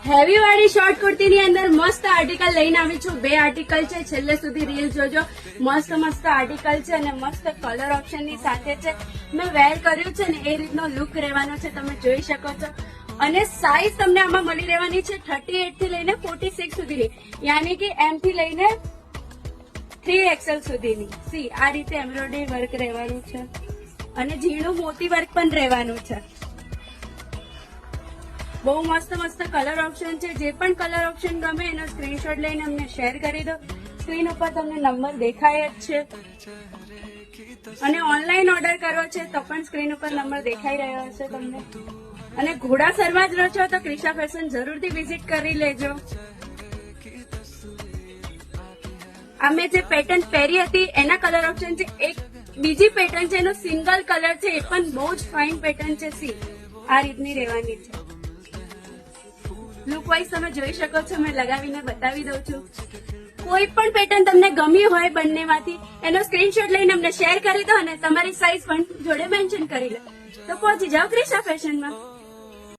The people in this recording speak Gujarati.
હેવી વાળી શોર્ટ કુર્તીની અંદર મસ્ત આર્ટિકલ લઈને આવી છું. 2 આર્ટિકલ છે, છેલ્લે સુધી રીલ જોજો. મસ્ત મસ્ત આર્ટિકલ છે અને મસ્ત કલર ઓપ્શનની સાથે છે. મેં વેર કર્યું છે ને એ રીતનો લુક રહેવાનો છે, તમે જોઈ શકો છો. અને સાઈઝ તમને આમાં મળી રહેવાની છે 38 થી લઈને 46 સુધીની, યાની કે M થી લઈને 3XL સુધીની. સી આ રીતે એમ્બ્રોઇડરી વર્ક રહેવાનું છે અને ઝીણું મોતી વર્ક પણ રહેવાનું છે. બહુ મસ્ત મસ્ત કલર ઓપ્શન છે. જે પણ કલર ઓપ્શન ગમે એનો સ્ક્રીનશોટ લઈને અમને શેર કરી દો. સ્ક્રીન ઉપર તમને નંબર દેખાય જ છે અને ઓનલાઈન ઓર્ડર કરવો છે તો પણ સ્ક્રીન ઉપર નંબર દેખાઈ રહ્યો હશે તમને. અને ઘોડાસરમાં જ રહો છો તો ક્રિશા ફેશન જરૂરથી વિઝિટ કરી લેજો. અમે જે પેટર્ન પહેરી હતી એના કલર ઓપ્શન છે. એક બીજી પેટર્ન છે, એનો સિંગલ કલર છે, એ પણ બહુ જ ફાઇન પેટર્ન છે. સી આ રીતની રહેવાની છે. લુક વાઇઝ તમે જોઈ શકો છો, મેં લગાવીને બતાવી દઉં છું. કોઈ પણ પેટર્ન તમને ગમી હોય બંનેમાંથી એનો સ્ક્રીનશોટ લઈને અમને શેર કરી દો અને તમારી સાઈઝ પણ જોડે મેન્શન કરી લો તો પહોંચી જાઓ ક્રિશા ફેશનમાં.